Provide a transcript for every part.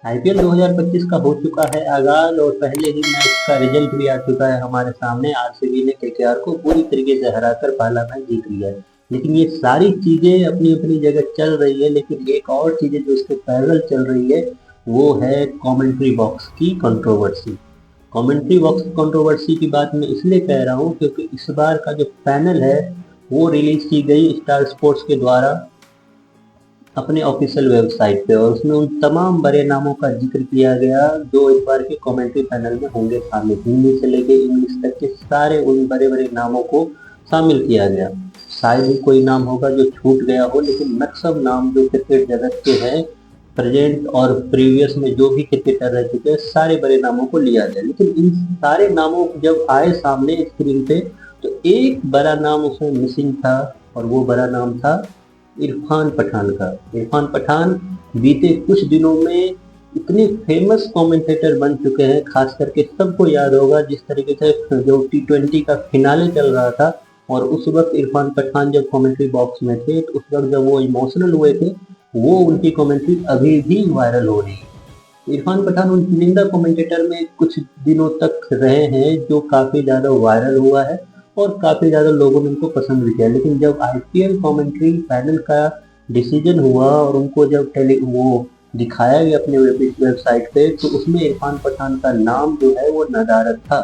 IPL 2025 का हो चुका है आगाज और पहले ही मैच का रिजल्ट भी आ चुका है हमारे सामने। आरसीबी ने केकेआर को पूरी तरीके से हराकर पहला मैच जीत लिया है। लेकिन ये सारी चीजें अपनी अपनी जगह चल रही है, लेकिन एक और चीजें जो इसके पैरेलल चल रही है वो है कमेंट्री बॉक्स की कंट्रोवर्सी। कमेंट्री बॉक्स कंट्रोवर्सी की बात मैं इसलिए कह रहा हूँ क्योंकि इस बार का जो पैनल है वो रिलीज की गई स्टार स्पोर्ट्स के द्वारा अपने ऑफिशियल वेबसाइट पे, और उसमें उन तमाम बड़े नामों का जिक्र किया गया जो इस बार के कमेंट्री पैनल में होंगे शामिल। हिंदी से लेके इंग्लिश तक के सारे उन बड़े बड़े नामों को शामिल किया गया। शायद ही कोई नाम होगा जो छूट गया हो, लेकिन मैक्सिमम नाम जो क्रिकेट जगत के हैं, प्रेजेंट और प्रीवियस में जो भी क्रिकेटर रह चुके हैं, सारे बड़े नामों को लिया गया। लेकिन इन सारे नामों जब आए सामने स्क्रीन पे तो एक बड़ा नाम उसमें मिसिंग था, और वो बड़ा नाम था इरफान पठान का। इरफान पठान बीते कुछ दिनों में इतने फेमस कमेंटेटर बन चुके हैं, खास करके सबको याद होगा जिस तरीके से जो टी20 का फिनाले चल रहा था और उस वक्त इरफान पठान जब कमेंट्री बॉक्स में थे तो उस वक्त जब वो इमोशनल हुए थे, वो उनकी कमेंट्री अभी भी वायरल हो रही है। इरफान पठान उन चुनिंदा कमेंटेटर में कुछ दिनों तक रहे हैं जो काफी ज्यादा वायरल हुआ है और काफी ज्यादा लोगों ने उनको पसंद भी किया। लेकिन जब आईपीएल कमेंट्री पैनल का डिसीजन हुआ और उनको जब वो दिखाया गया अपने वेबसाइट पे, तो उसमें इरफान पठान का नाम जो है वो नदारद था।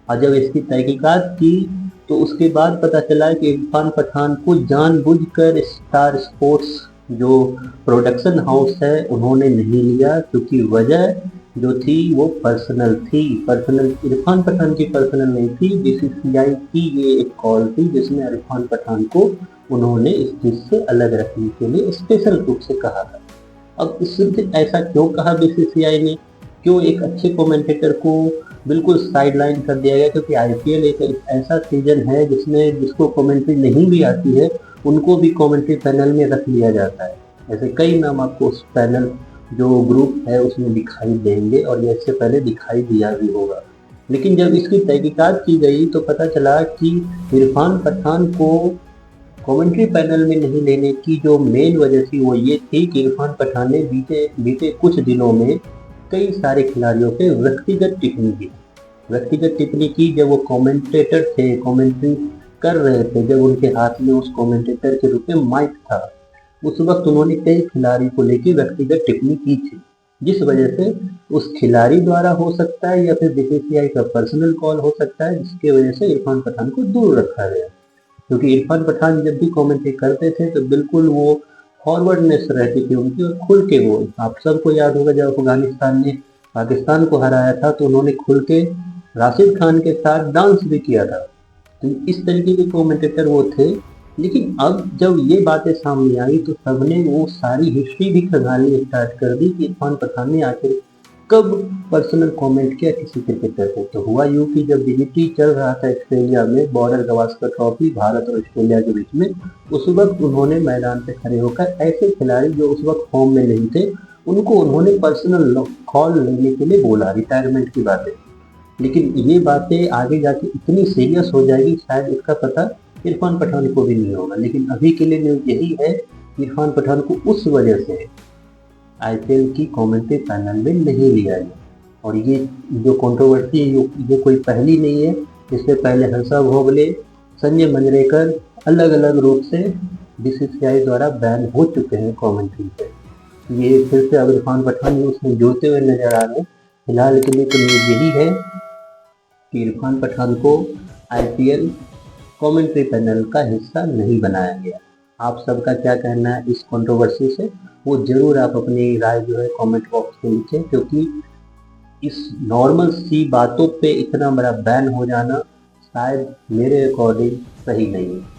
और जब इसकी तहकीकात की तो उसके बाद पता चला कि इरफान पठान को जानबूझकर स्टार स्पोर्ट्स जो प्रोडक्शन हाउस है उन्होंने नहीं लिया, क्योंकि वजह जो थी वो पर्सनल थी। पर्सनल इरफान पठान की पर्सनल नहीं थी, बीसीसीआई की ये एक कॉल थी जिसमें इरफान पठान को उन्होंने इस चीज से अलग रखने के लिए स्पेशल रूप से कहा था। अब इससे ऐसा क्यों कहा बीसीसीआई ने, क्यों एक अच्छे कमेंटेटर को बिल्कुल साइडलाइन कर दिया गया? क्योंकि आईपीएल एक ऐसा सीजन है जिसमें जिसको कमेंट्री नहीं भी आती है उनको भी कमेंट्री पैनल में रख लिया जाता है। ऐसे कई नाम आपको उस पैनल जो ग्रुप है उसमें दिखाई देंगे और ये इससे पहले दिखाई दिया भी होगा। लेकिन जब इसकी तहकीकात की गई तो पता चला कि इरफान पठान को कमेंट्री पैनल में नहीं लेने की जो मेन वजह थी वो ये थी कि इरफान पठान ने बीते बीते कुछ दिनों में कई सारे खिलाड़ियों पे व्यक्तिगत टिप्पणी की। व्यक्तिगत टिप्पणी की जब वो कमेंटेटर थे, कमेंट्री कर रहे थे, जब उनके हाथ में उस कमेंटेटर के रूप में माइक था, उस वक्त उन्होंने कई खिलाड़ी को लेकर व्यक्तिगत टिप्पणी की थी, जिस वजह से उस खिलाड़ी द्वारा हो सकता है या फिर बीसीसीआई का पर्सनल कॉल हो सकता है, जिसकी वजह से इरफान पठान को दूर रखा गया। क्योंकि इरफान पठान जब भी कमेंट्री करते थे तो बिल्कुल वो फॉरवर्डनेस रहती थी उनकी और खुल के वो, आप सबको याद होगा जब अफगानिस्तान ने पाकिस्तान को हराया था तो उन्होंने खुल के राशिद खान के साथ डांस भी किया था। तो इस तरीके के कमेंटेटर वो थे। लेकिन अब जब ये बातें सामने आई तो सबने वो सारी हिस्ट्री भी खंगालनी स्टार्ट कर दी कि इरफान पठान ने आखिर कब पर्सनल कमेंट किया किसी क्रिकेटर को। तो हुआ यूं कि जब डीडीटी चल रहा था ऑस्ट्रेलिया में, बॉर्डर गवास्कर ट्रॉफी भारत और ऑस्ट्रेलिया के बीच में, उस वक्त उन्होंने मैदान पे खड़े होकर ऐसे खिलाड़ी जो उस वक्त फॉर्म में नहीं थे उनको उन्होंने पर्सनल कॉल लेने के लिए बोला, रिटायरमेंट की बातें। लेकिन ये बातें आगे जाके इतनी सीरियस हो जाएगी शायद इसका पता इरफान पठान को भी नहीं होगा। लेकिन अभी के लिए न्यूज यही है कि इरफान पठान को उस वजह से आईपीएल की कमेंट्री पैनल में नहीं लिया गया। और ये जो कंट्रोवर्सी है ये कोई पहली नहीं है। इससे पहले हर्षा भोगले, संजय मंजरेकर अलग अलग रूप से बीसीसीआई द्वारा बैन हो चुके हैं कमेंट्री से। ये फिर से अब इरफान पठान उसमें जुड़ते हुए नजर आ रहे हैं। फिलहाल के लिए तो न्यूज यही है कि इरफान पठान को आईपीएल कमेंट्री पैनल का हिस्सा नहीं बनाया गया। आप सबका क्या कहना है इस कंट्रोवर्सी से, वो जरूर आप अपनी राय जो है कमेंट बॉक्स में लिखें, क्योंकि इस नॉर्मल सी बातों पे इतना बड़ा बैन हो जाना शायद मेरे अकॉर्डिंग सही नहीं है।